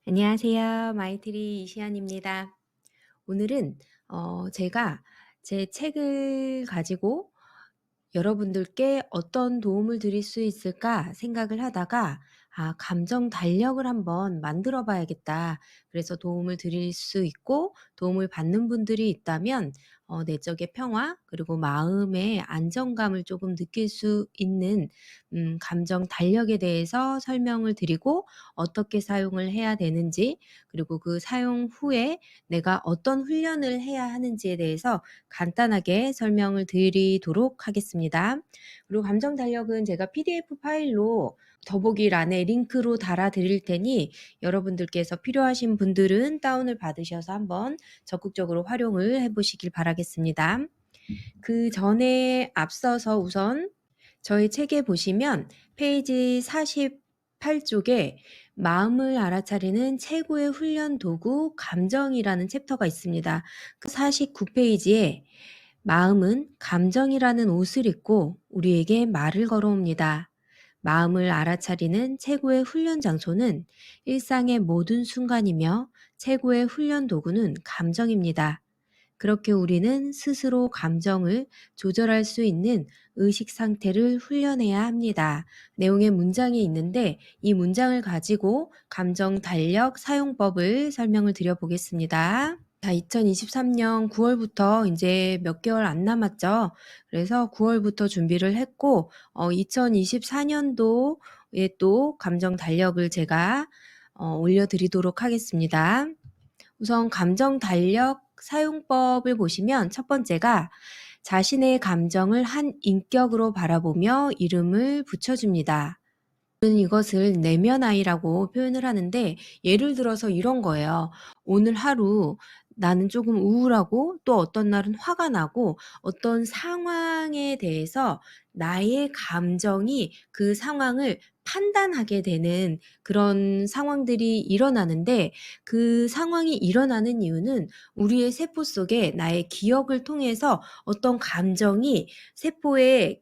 안녕하세요. 마이트리 이시안입니다. 오늘은 제가 제 책을 가지고 여러분들께 어떤 도움을 드릴 수 있을까 생각을 하다가 감정 달력을 한번 만들어 봐야겠다. 그래서 도움을 드릴 수 있고 도움을 받는 분들이 있다면 내적의 평화 그리고 마음의 안정감을 조금 느낄 수 있는 감정 달력에 대해서 설명을 드리고 어떻게 사용을 해야 되는지 그리고 그 사용 후에 내가 어떤 훈련을 해야 하는지에 대해서 간단하게 설명을 드리도록 하겠습니다. 그리고 감정 달력은 제가 PDF 파일로 더보기란에 링크로 달아 드릴 테니 여러분들께서 필요하신 분들은 다운을 받으셔서 한번 적극적으로 활용을 해 보시길 바라겠습니다. 그전에 앞서서 우선 저희 책에 보시면 페이지 48쪽에 마음을 알아차리는 최고의 훈련 도구 감정이라는 챕터가 있습니다. 그 49페이지에 마음은 감정이라는 옷을 입고 우리에게 말을 걸어옵니다. 마음을 알아차리는 최고의 훈련 장소는 일상의 모든 순간이며 최고의 훈련 도구는 감정입니다. 그렇게 우리는 스스로 감정을 조절할 수 있는 의식 상태를 훈련해야 합니다. 내용의 문장이 있는데 이 문장을 가지고 감정 달력 사용법을 설명을 드려보겠습니다. 자, 2023년 9월부터 이제 몇 개월 안 남았죠. 그래서 9월부터 준비를 했고 2024년도에 또 감정 달력을 제가 올려드리도록 하겠습니다. 우선 감정 달력 사용법을 보시면 첫 번째가 자신의 감정을 한 인격으로 바라보며 이름을 붙여줍니다. 저는 이것을 내면 아이라고 표현을 하는데 예를 들어서 이런 거예요. 오늘 하루 나는 조금 우울하고 또 어떤 날은 화가 나고 어떤 상황에 대해서 나의 감정이 그 상황을 판단하게 되는 그런 상황들이 일어나는데 그 상황이 일어나는 이유는 우리의 세포 속에 나의 기억을 통해서 어떤 감정이 세포에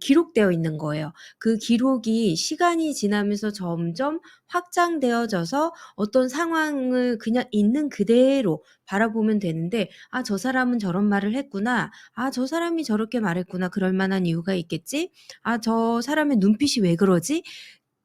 기록되어 있는 거예요. 그 기록이 시간이 지나면서 점점 확장되어져서 어떤 상황을 그냥 있는 그대로 바라보면 되는데 '아 저 사람은 저런 말을 했구나. 아 저 사람이 저렇게 말했구나. 그럴 만한 이유가 있겠지. 아 저 사람의 눈빛이 왜 그러지?'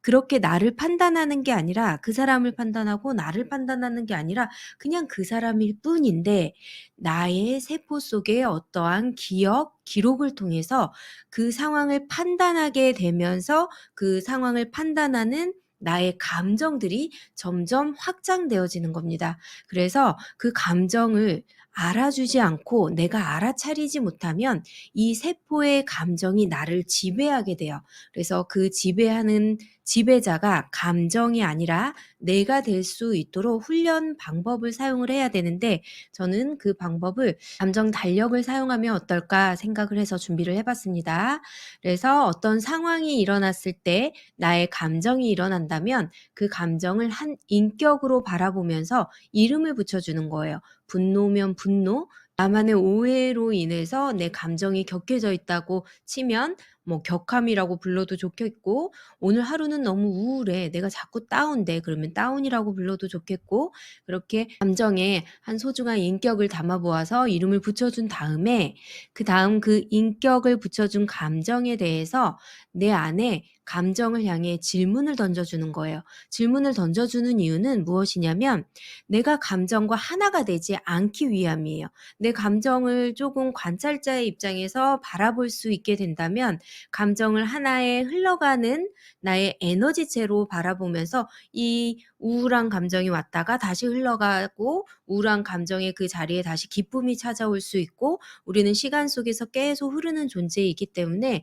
그렇게 나를 판단하는 게 아니라 그 사람을 판단하고 나를 판단하는 게 아니라 그냥 그 사람일 뿐인데 나의 세포 속의 어떠한 기억, 기록을 통해서 그 상황을 판단하게 되면서 그 상황을 판단하는 나의 감정들이 점점 확장되어지는 겁니다. 그래서 그 감정을 알아주지 않고 내가 알아차리지 못하면 이 세포의 감정이 나를 지배하게 돼요. 그래서 그 지배하는 지배자가 감정이 아니라 내가 될 수 있도록 훈련 방법을 사용을 해야 되는데 저는 그 방법을 감정 달력을 사용하면 어떨까 생각을 해서 준비를 해 봤습니다. 그래서 어떤 상황이 일어났을 때 나의 감정이 일어난다면 그 감정을 한 인격으로 바라보면서 이름을 붙여주는 거예요. 분노면 분노, 나만의 오해로 인해서 내 감정이 격해져 있다고 치면 뭐 격함이라고 불러도 좋겠고 오늘 하루는 너무 우울해. 내가 자꾸 다운돼. 그러면 다운이라고 불러도 좋겠고 그렇게 감정에 한 소중한 인격을 담아 보아서 이름을 붙여준 다음에 그다음 그 인격을 붙여준 감정에 대해서 내 안에 감정을 향해 질문을 던져주는 거예요. 질문을 던져주는 이유는 무엇이냐면 내가 감정과 하나가 되지 않기 위함이에요. 내 감정을 조금 관찰자의 입장에서 바라볼 수 있게 된다면 감정을 하나의 흘러가는 나의 에너지체로 바라보면서 이 우울한 감정이 왔다가 다시 흘러가고 우울한 감정의 그 자리에 다시 기쁨이 찾아올 수 있고 우리는 시간 속에서 계속 흐르는 존재이기 때문에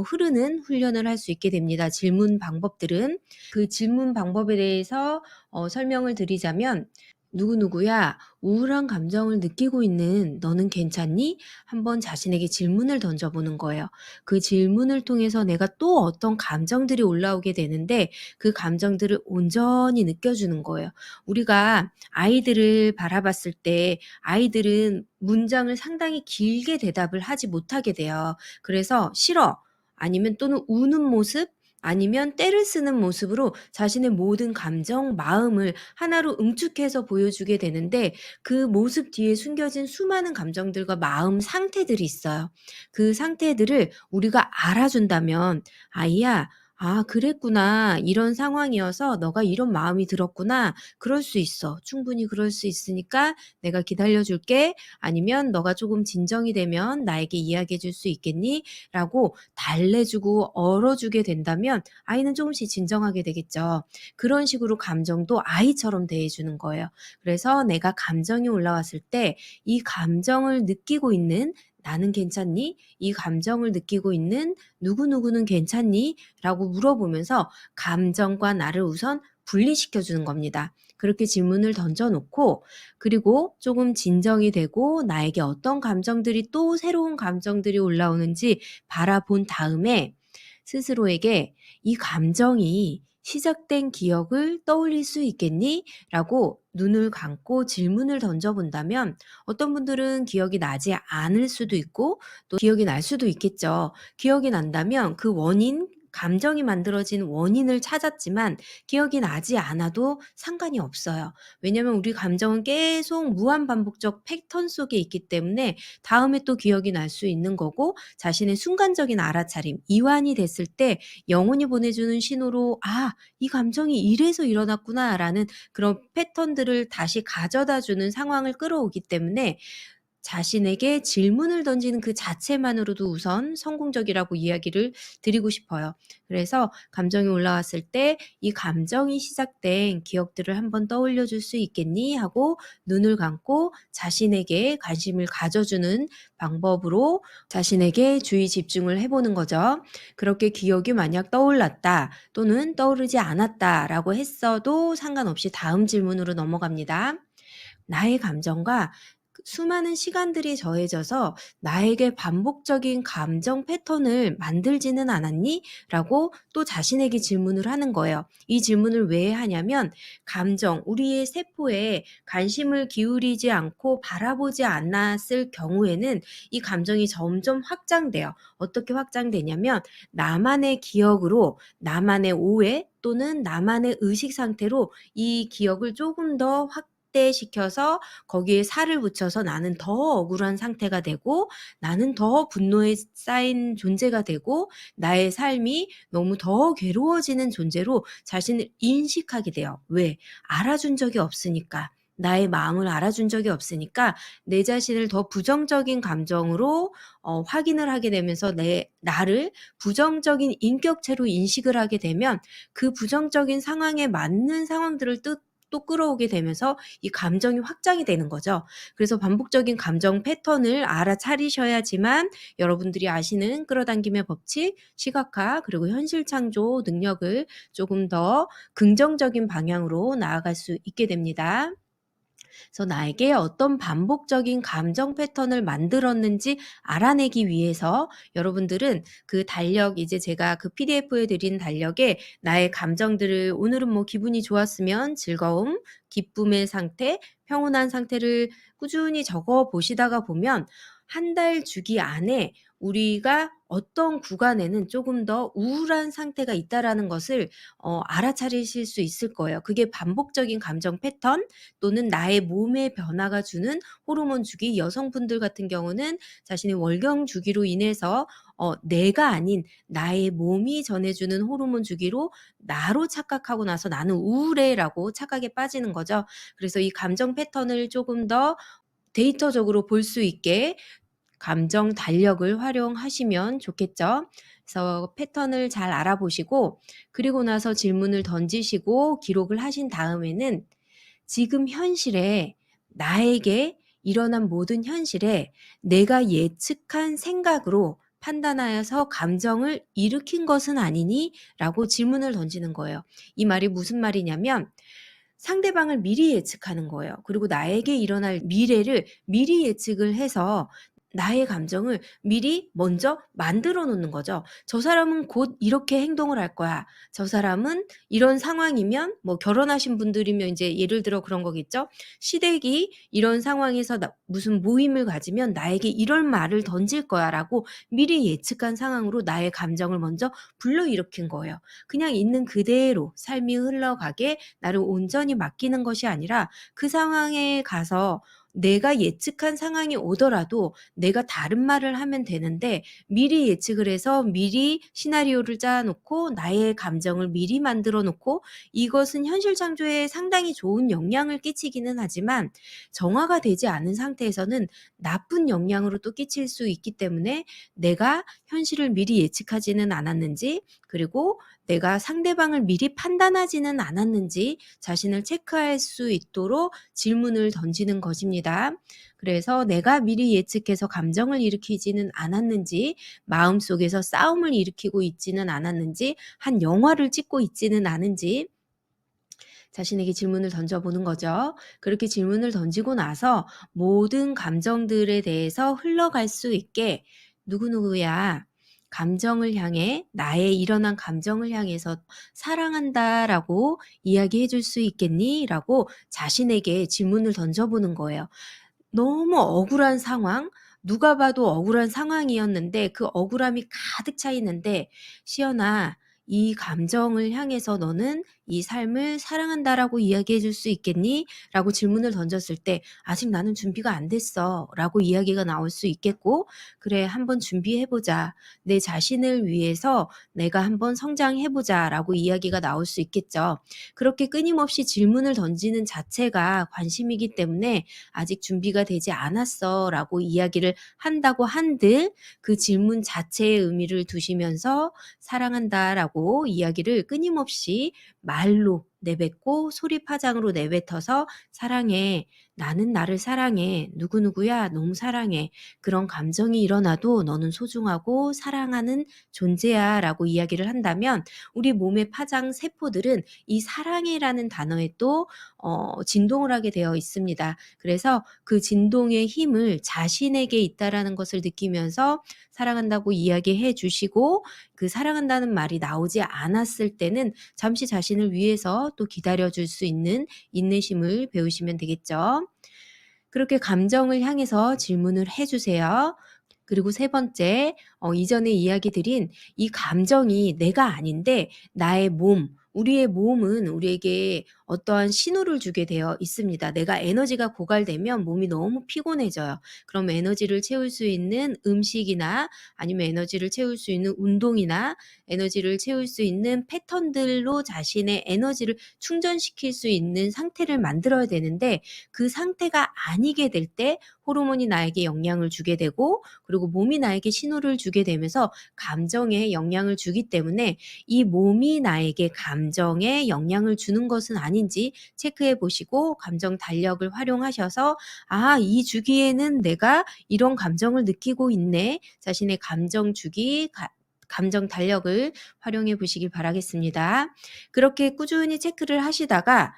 흐르는 훈련을 할 수 있게 됩니다. 질문 방법들은. 그 질문 방법에 대해서 설명을 드리자면 "누구누구야. 우울한 감정을 느끼고 있는 너는 괜찮니?" 한번 자신에게 질문을 던져 보는 거예요. 그 질문을 통해서 내가 또 어떤 감정들이 올라오게 되는데 그 감정들을 온전히 느껴주는 거예요. 우리가 아이들을 바라봤을 때 아이들은 문장을 상당히 길게 대답을 하지 못하게 돼요. 그래서 "싫어." 아니면 또는 우는 모습 아니면 떼를 쓰는 모습으로 자신의 모든 감정, 마음을 하나로 응축해서 보여주게 되는데 그 모습 뒤에 숨겨진 수많은 감정들과 마음 상태들이 있어요. 그 상태들을 우리가 알아준다면 '아이야, 아 그랬구나. 이런 상황이어서 너가 이런 마음이 들었구나. 그럴 수 있어. 충분히 그럴 수 있으니까 내가 기다려 줄게.' 아니면 "너가 조금 진정이 되면 나에게 이야기해 줄 수 있겠니?" 라고 달래 주고 얼어 주게 된다면 아이는 조금씩 진정하게 되겠죠. 그런 식으로 감정도 아이처럼 대해 주는 거예요. 그래서 내가 감정이 올라왔을 때 이 감정을 느끼고 있는 '나는 괜찮니? 이 감정을 느끼고 있는 누구누구는 괜찮니?' 라고 물어보면서 감정과 나를 우선 분리시켜 주는 겁니다. 그렇게 질문을 던져 놓고 그리고 조금 진정이 되고 나에게 어떤 감정들이 또 새로운 감정들이 올라오는지 바라본 다음에 스스로에게 "이 감정이 시작된 기억을 떠올릴 수 있겠니?" 라고 눈을 감고 질문을 던져 본다면 어떤 분들은 기억이 나지 않을 수도 있고 또 기억이 날 수도 있겠죠. 기억이 난다면 그 원인, 감정이 만들어진 원인을 찾았지만 기억이 나지 않아도 상관이 없어요. 왜냐하면 우리 감정은 계속 무한 반복적 패턴 속에 있기 때문에 다음에 또 기억이 날 수 있는 거고 자신의 순간적인 알아차림, 이완이 됐을 때 영혼이 보내주는 신호로 '아 이 감정이 이래서 일어났구나.'라는 그런 패턴들을 다시 가져다 주는 상황을 끌어오기 때문에 자신에게 질문을 던지는 그 자체만으로도 우선 성공적이라고 이야기를 드리고 싶어요. 그래서 감정이 올라왔을 때 "이 감정이 시작된 기억들을 한번 떠올려 줄 수 있겠니?" 하고 눈을 감고 자신에게 관심을 가져주는 방법으로 자신에게 주의 집중을 해 보는 거죠. 그렇게 기억이 만약 떠올랐다 또는 떠오르지 않았다라고 했어도 상관없이 다음 질문으로 넘어갑니다. 나의 감정과 그 수많은 시간들이 더해져서 나에게 반복적인 감정 패턴을 만들지는 않았니? 라고 또 자신에게 질문을 하는 거예요. 이 질문을 왜 하냐면 감정, 우리의 세포에 관심을 기울이지 않고 바라보지 않았을 경우에는 이 감정이 점점 확장돼요. 어떻게 확장되냐면 나만의 기억으로, 나만의 오해 또는 나만의 의식 상태로 이 기억을 조금 더 확대시켜서 거기에 살을 붙여서 나는 더 억울한 상태가 되고 나는 더 분노에 쌓인 존재가 되고 나의 삶이 너무 더 괴로워지는 존재로 자신을 인식하게 돼요. 왜? 알아준 적이 없으니까. 나의 마음을 알아준 적이 없으니까 내 자신을 더 부정적인 감정으로 확인을 하게 되면서 나를 부정적인 인격체로 인식을 하게 되면 그 부정적인 상황에 맞는 상황들을 또 끌어오게 되면서 이 감정이 확장이 되는 거죠. 그래서 반복적인 감정 패턴을 알아차리셔야지만 여러분들이 아시는 끌어당김의 법칙, 시각화 그리고 현실 창조 능력을 조금 더 긍정적인 방향으로 나아갈 수 있게 됩니다. 그래서 나에게 어떤 반복적인 감정 패턴을 만들었는지 알아내기 위해서 여러분들은 그 달력 이제 제가 그 PDF에 드린 달력에 나의 감정들을 오늘은 뭐 기분이 좋았으면 즐거움, 기쁨의 상태, 평온한 상태를 꾸준히 적어 보시다가 보면 한 달 주기 안에 우리가 어떤 구간에는 조금 더 우울한 상태가 있다라는 것을 알아차리실 수 있을 거예요. 그게 반복적인 감정 패턴 또는 나의 몸의 변화가 주는 호르몬 주기, 여성분들 같은 경우는 자신의 월경 주기로 인해서 내가 아닌 나의 몸이 전해주는 호르몬 주기로 나로 착각하고 나서 '나는 우울해.'라고 착각에 빠지는 거죠. 그래서 이 감정 패턴을 조금 더 데이터적으로 볼 수 있게 감정 달력을 활용하시면 좋겠죠. 그래서 패턴을 잘 알아보시고 그리고 나서 질문을 던지시고 기록을 하신 다음에는 지금 현실에 나에게 일어난 모든 현실에 내가 예측한 생각으로 판단하여서 감정을 일으킨 것은 아니니? 라고 질문을 던지는 거예요. 이 말이 무슨 말이냐면 상대방을 미리 예측하는 거예요. 그리고 나에게 일어날 미래를 미리 예측을 해서 나의 감정을 미리 먼저 만들어 놓는 거죠. 저 사람은 곧 이렇게 행동을 할 거야. 저 사람은 이런 상황이면 뭐 결혼하신 분들이면 이제 예를 들어 그런 거겠죠. 시댁이 이런 상황에서 무슨 모임을 가지면 나에게 이럴 말을 던질 거야라고 미리 예측한 상황으로 나의 감정을 먼저 불러일으킨 거예요. 그냥 있는 그대로 삶이 흘러가게 나를 온전히 맡기는 것이 아니라 그 상황에 가서 내가 예측한 상황이 오더라도 내가 다른 말을 하면 되는데 미리 예측을 해서 미리 시나리오를 짜 놓고 나의 감정을 미리 만들어 놓고 이것은 현실 창조에 상당히 좋은 영향을 끼치기는 하지만 정화가 되지 않은 상태에서는 나쁜 영향으로 또 끼칠 수 있기 때문에 내가 현실을 미리 예측하지는 않았는지 그리고 내가 상대방을 미리 판단하지는 않았는지 자신을 체크할 수 있도록 질문을 던지는 것입니다. 그래서 내가 미리 예측해서 감정을 일으키지는 않았는지, 마음속에서 싸움을 일으키고 있지는 않았는지, 한 영화를 찍고 있지는 않은지 자신에게 질문을 던져보는 거죠. 그렇게 질문을 던지고 나서 모든 감정들에 대해서 흘러갈 수 있게 누구누구야 감정을 향해 나의 일어난 감정을 향해서 사랑한다라고 이야기해 줄 수 있겠니? 라고 자신에게 질문을 던져보는 거예요. 너무 억울한 상황, 누가 봐도 억울한 상황이었는데 그 억울함이 가득 차 있는데 시연아, 이 감정을 향해서 너는 이 삶을 사랑한다라고 이야기해 줄 수 있겠니? 라고 질문을 던졌을 때 아직 나는 준비가 안 됐어 라고 이야기가 나올 수 있겠고 그래 한번 준비해보자. 내 자신을 위해서 내가 한번 성장해보자 라고 이야기가 나올 수 있겠죠. 그렇게 끊임없이 질문을 던지는 자체가 관심이기 때문에 아직 준비가 되지 않았어 라고 이야기를 한다고 한들 그 질문 자체의 의미를 두시면서 사랑한다 라고 이야기를 끊임없이 말로 내뱉고 소리 파장으로 내뱉어서 사랑해. 나는 나를 사랑해. 누구누구야. 너무 사랑해. 그런 감정이 일어나도 너는 소중하고 사랑하는 존재야 라고 이야기를 한다면 우리 몸의 파장 세포들은 이 사랑해라는 단어에 또 진동을 하게 되어 있습니다. 그래서 그 진동의 힘을 자신에게 있다라는 것을 느끼면서 사랑한다고 이야기해 주시고 그 사랑한다는 말이 나오지 않았을 때는 잠시 자신을 위해서 또 기다려 줄 수 있는 인내심을 배우시면 되겠죠. 그렇게 감정을 향해서 질문을 해 주세요. 그리고 세 번째, 이전에 이야기 드린 이 감정이 내가 아닌데 나의 몸, 우리의 몸은 우리에게 어떠한 신호를 주게 되어 있습니다. 내가 에너지가 고갈되면 몸이 너무 피곤해져요. 그럼 에너지를 채울 수 있는 음식이나 아니면 에너지를 채울 수 있는 운동이나 에너지를 채울 수 있는 패턴들로 자신의 에너지를 충전시킬 수 있는 상태를 만들어야 되는데 그 상태가 아니게 될 때 호르몬이 나에게 영향을 주게 되고 그리고 몸이 나에게 신호를 주게 되면서 감정에 영향을 주기 때문에 이 몸이 나에게 감정에 영향을 주는 것은 아닌지 체크해 보시고 감정 달력을 활용하셔서 아, 이 주기에는 내가 이런 감정을 느끼고 있네. 자신의 감정 주기, 감정 달력을 활용해 보시길 바라겠습니다. 그렇게 꾸준히 체크를 하시다가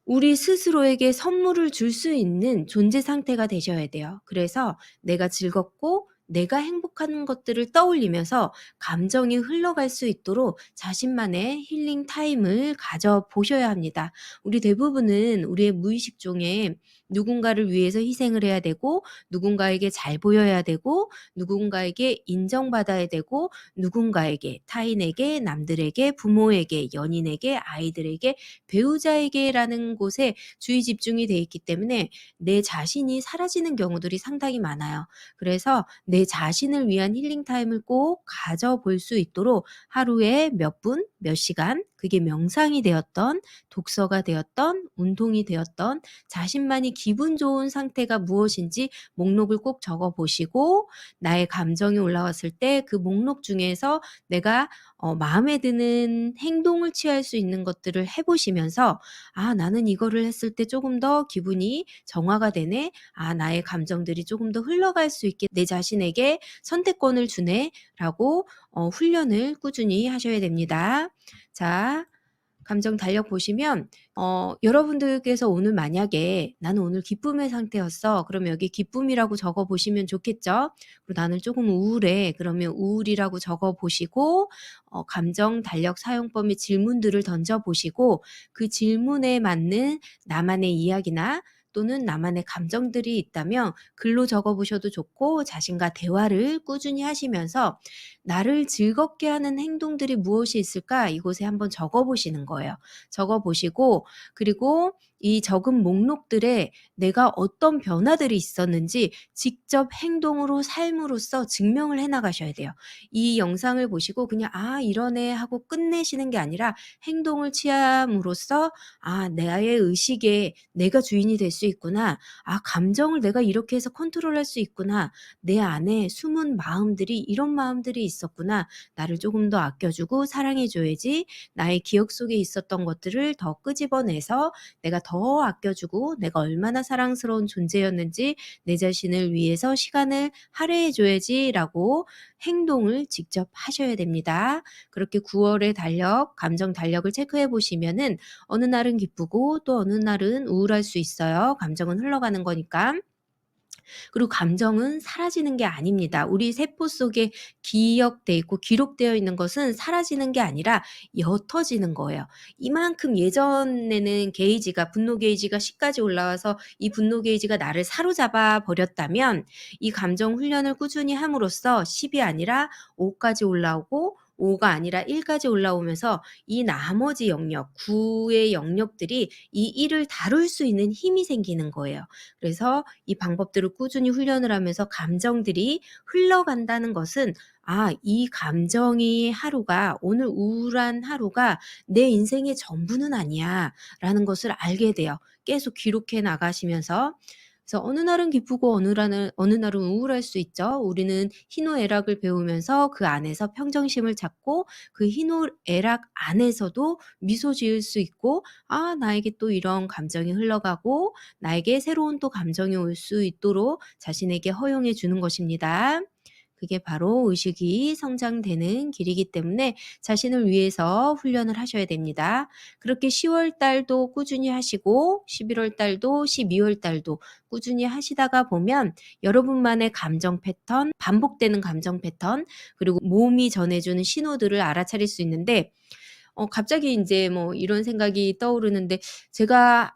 우리 스스로에게 선물을 줄 수 있는 존재 상태가 되셔야 돼요. 그래서 내가 즐겁고 내가 행복한 것들을 떠올리면서 감정이 흘러갈 수 있도록 자신만의 힐링 타임을 가져보셔야 합니다. 우리 대부분은 우리의 무의식 중에 누군가를 위해서 희생을 해야 되고 누군가에게 잘 보여야 되고 누군가에게 인정받아야 되고 누군가에게 타인에게 남들에게 부모에게 연인에게 아이들에게 배우자에게라는 곳에 주의 집중이 돼 있기 때문에 내 자신이 사라지는 경우들이 상당히 많아요. 그래서 내 자신을 위한 힐링 타임을 꼭 가져볼 수 있도록 하루에 몇 분, 몇 시간, 그게 명상이 되었던, 독서가 되었던, 운동이 되었던 자신만이 기분 좋은 상태가 무엇인지 목록을 꼭 적어 보시고 나의 감정이 올라왔을 때 그 목록 중에서 내가 마음에 드는 행동을 취할 수 있는 것들을 해보시면서 아, 나는 이거를 했을 때 조금 더 기분이 정화가 되네. 아, 나의 감정들이 조금 더 흘러갈 수 있게 내 자신에게 선택권을 주네. 라고 훈련을 꾸준히 하셔야 됩니다. 자, 감정 달력 보시면 여러분들께서 오늘 만약에 "나는 오늘 기쁨의 상태였어." 그러면 여기 기쁨이라고 적어 보시면 좋겠죠. 그리고 "나는 조금 우울해." 그러면 우울이라고 적어 보시고 감정 달력 사용법의 질문들을 던져 보시고 그 질문에 맞는 나만의 이야기나 또는 나만의 감정들이 있다면 글로 적어 보셔도 좋고 자신과 대화를 꾸준히 하시면서 '나를 즐겁게 하는 행동들이 무엇이 있을까?' 이곳에 한번 적어 보시는 거예요. 적어 보시고 그리고 이 적은 목록들에 내가 어떤 변화들이 있었는지 직접 행동으로 삶으로써 증명을 해 나가셔야 돼요. 이 영상을 보시고 그냥 '아 이러네.' 하고 끝내시는 게 아니라 행동을 취함으로써 '아 나의 의식에 내가 주인이 될 수 있구나. 아 감정을 내가 이렇게 해서 컨트롤할 수 있구나. 내 안에 숨은 마음들이 이런 마음들이 있었구나. 나를 조금 더 아껴 주고 사랑해 줘야지. 나의 기억 속에 있었던 것들을 더 끄집어내서 내가 더 아껴 주고 내가 얼마나 사랑스러운 존재였는지 내 자신을 위해서 시간을 할애해 줘야지.'라고 행동을 직접 하셔야 됩니다. 그렇게 9월의 달력, 감정 달력을 체크해 보시면은 어느 날은 기쁘고 또 어느 날은 우울할 수 있어요. 감정은 흘러가는 거니까. 그리고 감정은 사라지는 게 아닙니다. 우리 세포 속에 기억돼 있고 기록되어 있는 것은 사라지는 게 아니라 옅어지는 거예요. 이만큼 예전에는 게이지가 분노 게이지가 10 까지 올라와서 이 분노 게이지가 나를 사로잡아 버렸다면 이 감정 훈련을 꾸준히 함으로써 10이 아니라 5 까지 올라오고 5가 아니라 1 까지 올라오면서 이 나머지 영역, 9의 영역들이 이 1을 다룰 수 있는 힘이 생기는 거예요. 그래서 이 방법들을 꾸준히 훈련을 하면서 감정들이 흘러간다는 것은 '아 이 감정이 하루가 오늘 우울한 하루가 내 인생의 전부는 아니야.'라는 것을 알게 돼요. 계속 기록해 나가시면서. 그래서 어느 날은 기쁘고 어느 날은 우울할 수 있죠. 우리는 희노애락을 배우면서 그 안에서 평정심을 찾고 그 희노애락 안에서도 미소 지을 수 있고 '아 나에게 또 이런 감정이 흘러가고 나에게 새로운 또 감정이 올 수 있도록 자신에게 허용해 주는 것입니다. 그게 바로 의식이 성장되는 길이기 때문에 자신을 위해서 훈련을 하셔야 됩니다. 그렇게 10월 달도 꾸준히 하시고 11월 달도 12월 달도 꾸준히 하시다가 보면 여러분만의 감정 패턴, 반복되는 감정 패턴 그리고 몸이 전해주는 신호들을 알아차릴 수 있는데 갑자기 인제 뭐 이런 생각이 떠오르는데 제가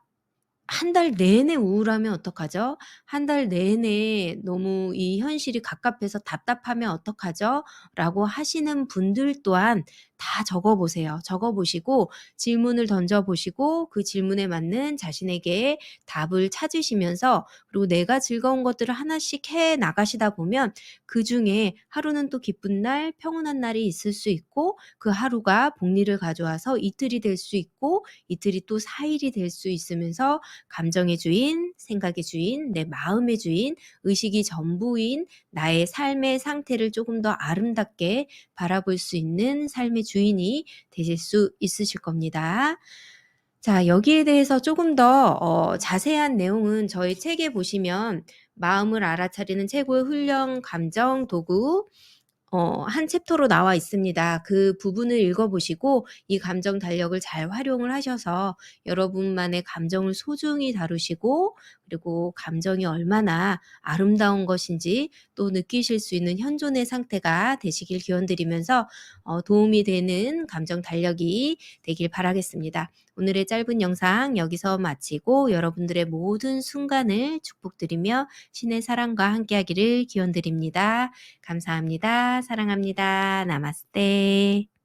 '한 달 내내 우울하면 어떡하죠? 한 달 내내 너무 이 현실이 갑갑해서 답답하면 어떡하죠?' 라고 하시는 분들 또한 다 적어 보세요. 적어 보시고 질문을 던져 보시고 그 질문에 맞는 자신에게 답을 찾으시면서 그리고 내가 즐거운 것들을 하나씩 해 나가시다 보면 그중에 하루는 또 기쁜 날, 평온한 날이 있을 수 있고 그 하루가 복리를 가져와서 이틀이 될 수 있고 이틀이 또 4일이 될 수 있으면서 감정의 주인, 생각의 주인, 내 마음의 주인, 의식이 전부인 나의 삶의 상태를 조금 더 아름답게 바라볼 수 있는 삶의 주인이 되실 수 있으실 겁니다. 자 여기에 대해서 조금 더 자세한 내용은 저희 책에 보시면 마음을 알아차리는 최고의 훈련 감정 도구 한 챕터로 나와 있습니다. 그 부분을 읽어 보시고 이 감정 달력을 잘 활용을 하셔서 여러분만의 감정을 소중히 다루시고 그리고 감정이 얼마나 아름다운 것인지 또 느끼실 수 있는 현존의 상태가 되시길 기원드리면서 도움이 되는 감정 달력이 되길 바라겠습니다. 오늘의 짧은 영상 여기서 마치고 여러분들의 모든 순간을 축복드리며 신의 사랑과 함께하기를 기원드립니다. 감사합니다. 사랑합니다. 나마스테.